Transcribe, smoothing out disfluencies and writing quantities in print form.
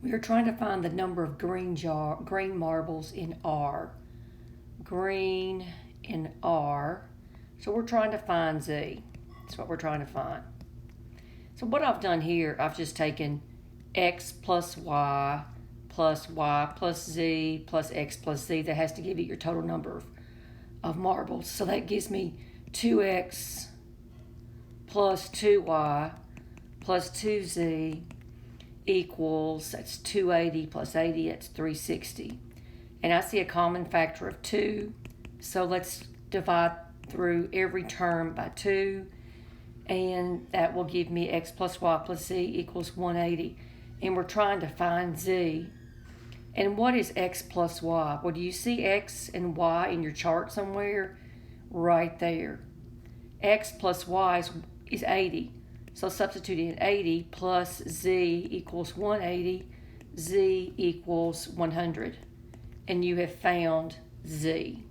We are trying to find the number of green marbles in R. Green in R. So we're trying to find Z. That's what we're trying to find. So what I've done here, I've just taken X plus Y plus Z plus X plus Z. That has to give you your total number of marbles. So that gives me 2X plus 2Y plus 2Z equals, that's 280 plus 80, that's 360. And I see a common factor of 2, so let's divide through every term by 2, and that will give me X plus Y plus Z equals 180. And we're trying to find Z. And what is X plus Y? Well, do you see X and Y in your chart somewhere? Right there. X plus Y is 80. So substitute in 80 plus Z equals 180, Z equals 100. And you have found Z.